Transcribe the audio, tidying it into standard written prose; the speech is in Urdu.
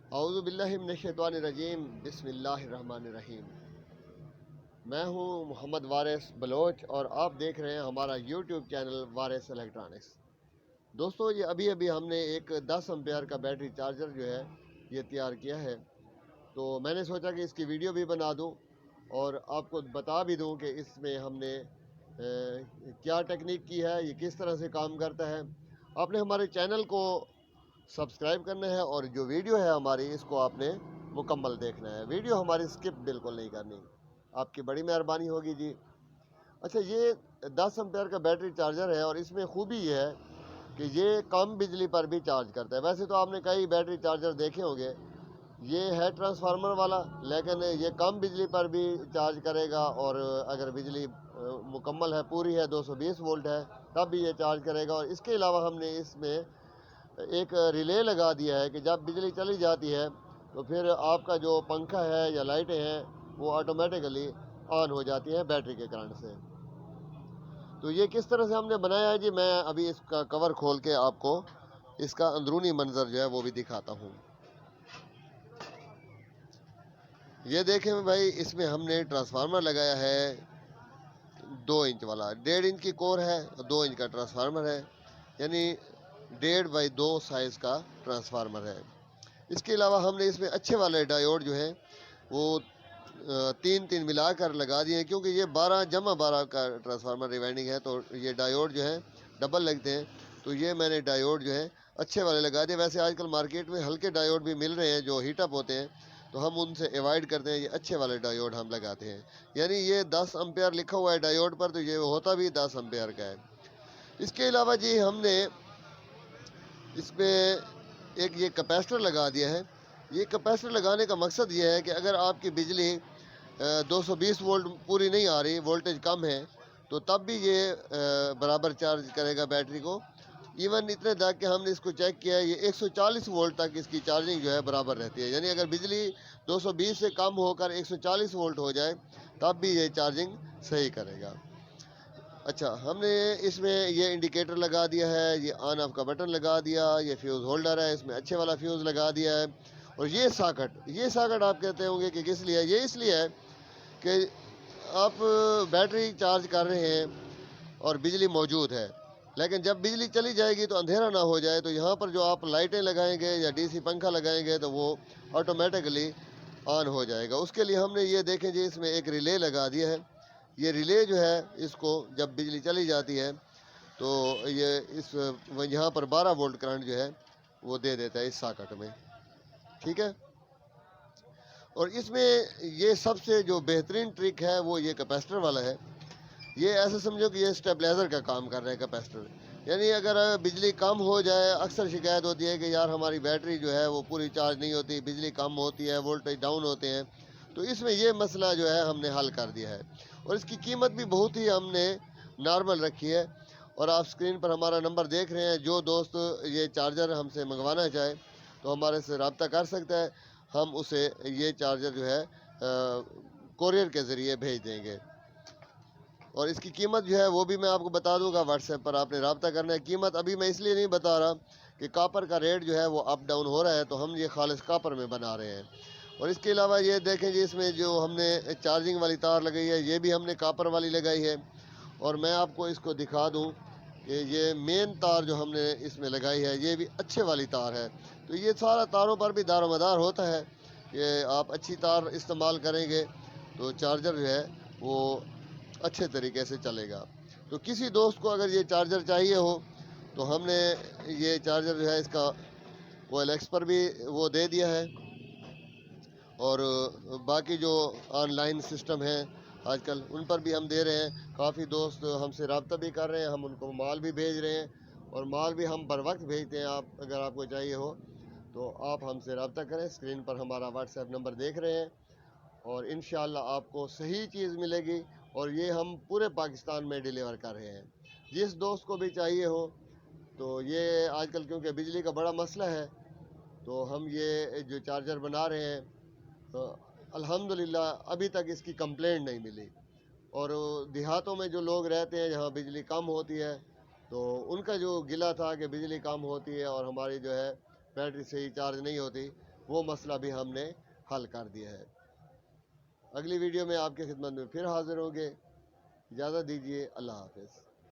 اعوذ باللہ من الشیطان الرجیم، بسم اللہ الرحمن الرحیم۔ میں ہوں محمد وارث بلوچ اور آپ دیکھ رہے ہیں ہمارا یوٹیوب چینل وارث الیکٹرانکس۔ دوستو، یہ ابھی ہم نے ایک 10 امپیئر کا بیٹری چارجر جو ہے یہ تیار کیا ہے، تو میں نے سوچا کہ اس کی ویڈیو بھی بنا دوں اور آپ کو بتا بھی دوں کہ اس میں ہم نے کیا ٹیکنیک کی ہے، یہ کس طرح سے کام کرتا ہے۔ آپ نے ہمارے چینل کو سبسکرائب کرنا ہے اور جو ویڈیو ہے ہماری اس کو آپ نے مکمل دیکھنا ہے، ویڈیو ہماری سکپ بالکل نہیں کرنی، آپ کی بڑی مہربانی ہوگی جی۔ اچھا، یہ 10 امپیئر کا بیٹری چارجر ہے اور اس میں خوبی یہ ہے کہ یہ کم بجلی پر بھی چارج کرتا ہے۔ ویسے تو آپ نے کئی بیٹری چارجر دیکھے ہوں گے، یہ ہے ٹرانسفارمر والا، لیکن یہ کم بجلی پر بھی چارج کرے گا اور اگر بجلی مکمل ہے، پوری ہے، 220 وولٹ ہے، تب بھی یہ چارج کرے گا۔ اور اس کے علاوہ ہم نے اس میں ایک ریلے لگا دیا ہے کہ جب بجلی چلی جاتی ہے تو پھر آپ کا جو پنکھا ہے یا لائٹیں ہیں وہ آٹومیٹیکلی آن ہو جاتی ہیں بیٹری کے کرنٹ سے۔ تو یہ کس طرح سے ہم نے بنایا ہے جی، میں ابھی اس کا کور کھول کے آپ کو اس کا اندرونی منظر جو ہے وہ بھی دکھاتا ہوں۔ یہ دیکھیں بھائی، اس میں ہم نے ٹرانسفارمر لگایا ہے 2 انچ والا، 1.5 انچ کی کور ہے، 2 انچ کا ٹرانسفارمر ہے، یعنی 1.5 بائی 2 سائز کا ٹرانسفارمر ہے۔ اس کے علاوہ ہم نے اس میں اچھے والے ڈائیوڈ جو ہیں وہ 3 ملا کر لگا دیے ہیں، کیونکہ یہ 12 کا ٹرانسفارمر ریوائنڈنگ ہے، تو یہ ڈائیوڈ جو ہیں ڈبل لگتے ہیں، تو یہ میں نے ڈائیوڈ جو ہیں اچھے والے لگا دیے۔ ویسے آج کل مارکیٹ میں ہلکے ڈائیوڈ بھی مل رہے ہیں جو ہیٹ اپ ہوتے ہیں، تو ہم ان سے ایوائڈ کرتے ہیں، یہ اچھے والے ڈائیوڈ ہم لگاتے ہیں۔ یعنی یہ 10 امپیئر لکھا ہوا ہے ڈائیوڈ پر، تو یہ ہوتا بھی 10 امپیئر کا ہے۔ اس کے علاوہ جی ہم نے اس میں ایک یہ کیپیسٹر لگا دیا ہے۔ یہ کیپیسٹر لگانے کا مقصد یہ ہے کہ اگر آپ کی بجلی 220 وولٹ پوری نہیں آ رہی، وولٹیج کم ہے، تو تب بھی یہ برابر چارج کرے گا بیٹری کو۔ ایون اتنے تک کہ ہم نے اس کو چیک کیا ہے، یہ 140 وولٹ تک اس کی چارجنگ جو ہے برابر رہتی ہے، یعنی اگر بجلی 220 سے کم ہو کر 140 وولٹ ہو جائے تب بھی یہ چارجنگ صحیح کرے گا۔ اچھا، ہم نے اس میں یہ انڈیکیٹر لگا دیا ہے، یہ آن آف کا بٹن لگا دیا، یہ فیوز ہولڈر ہے، اس میں اچھے والا فیوز لگا دیا ہے۔ اور یہ ساکٹ آپ کہتے ہوں گے کہ کس لیے ہے؟ یہ اس لیے ہے کہ آپ بیٹری چارج کر رہے ہیں اور بجلی موجود ہے، لیکن جب بجلی چلی جائے گی تو اندھیرا نہ ہو جائے، تو یہاں پر جو آپ لائٹیں لگائیں گے یا ڈی سی پنکھا لگائیں گے تو وہ آٹومیٹکلی آن ہو جائے گا۔ اس کے لیے ہم نے یہ دیکھیں جی، اس میں ایک ریلے لگا دیا ہے۔ یہ ریلے جو ہے اس کو جب بجلی چلی جاتی ہے تو یہ یہاں پر 12 وولٹ کرنٹ جو ہے وہ دے دیتا ہے اس ساکٹ میں، ٹھیک ہے۔ اور اس میں یہ سب سے جو بہترین ٹرک ہے وہ یہ کیپیسٹر والا ہے۔ یہ ایسے سمجھو کہ یہ اسٹیبلائزر کا کام کر رہے ہیں کیپیسٹر، یعنی اگر بجلی کم ہو جائے، اکثر شکایت ہوتی ہے کہ یار ہماری بیٹری جو ہے وہ پوری چارج نہیں ہوتی، بجلی کم ہوتی ہے، وولٹیج ڈاؤن ہوتے ہیں، تو اس میں یہ مسئلہ جو ہے ہم نے حل کر دیا ہے۔ اور اس کی قیمت بھی بہت ہی ہم نے نارمل رکھی ہے، اور آپ سکرین پر ہمارا نمبر دیکھ رہے ہیں، جو دوست یہ چارجر ہم سے منگوانا چاہے تو ہمارے سے رابطہ کر سکتا ہے، ہم اسے یہ چارجر جو ہے کوریئر کے ذریعے بھیج دیں گے۔ اور اس کی قیمت جو ہے وہ بھی میں آپ کو بتا دوں گا، واٹس ایپ پر آپ نے رابطہ کرنا ہے۔ قیمت ابھی میں اس لیے نہیں بتا رہا کہ کاپر کا ریٹ جو ہے وہ اپ ڈاؤن ہو رہا ہے، تو ہم یہ خالص کاپر میں بنا رہے ہیں۔ اور اس کے علاوہ یہ دیکھیں جی، اس میں جو ہم نے چارجنگ والی تار لگائی ہے یہ بھی ہم نے کاپر والی لگائی ہے۔ اور میں آپ کو اس کو دکھا دوں کہ یہ مین تار جو ہم نے اس میں لگائی ہے یہ بھی اچھے والی تار ہے۔ تو یہ سارا تاروں پر بھی دار و مدار ہوتا ہے کہ آپ اچھی تار استعمال کریں گے تو چارجر جو ہے وہ اچھے طریقے سے چلے گا۔ تو کسی دوست کو اگر یہ چارجر چاہیے ہو تو ہم نے یہ چارجر جو ہے اس کا OLX پر بھی وہ دے دیا ہے، اور باقی جو آن لائن سسٹم ہیں آج کل ان پر بھی ہم دے رہے ہیں۔ کافی دوست ہم سے رابطہ بھی کر رہے ہیں، ہم ان کو مال بھی بھیج رہے ہیں، اور مال بھی ہم بر وقت بھیجتے ہیں۔ اگر آپ کو چاہیے ہو تو آپ ہم سے رابطہ کریں، اسکرین پر ہمارا واٹس ایپ نمبر دیکھ رہے ہیں، اور انشاءاللہ آپ کو صحیح چیز ملے گی، اور یہ ہم پورے پاکستان میں ڈیلیور کر رہے ہیں۔ جس دوست کو بھی چاہیے ہو تو یہ آج کل کیونکہ بجلی کا بڑا مسئلہ ہے، تو ہم یہ جو چارجر بنا رہے ہیں تو الحمدللہ ابھی تک اس کی کمپلینٹ نہیں ملی۔ اور دیہاتوں میں جو لوگ رہتے ہیں جہاں بجلی کم ہوتی ہے تو ان کا جو گلہ تھا کہ بجلی کم ہوتی ہے اور ہماری جو ہے بیٹری صحیح چارج نہیں ہوتی، وہ مسئلہ بھی ہم نے حل کر دیا ہے۔ اگلی ویڈیو میں آپ کی خدمت میں پھر حاضر ہوں گے، اجازت دیجیے، اللہ حافظ۔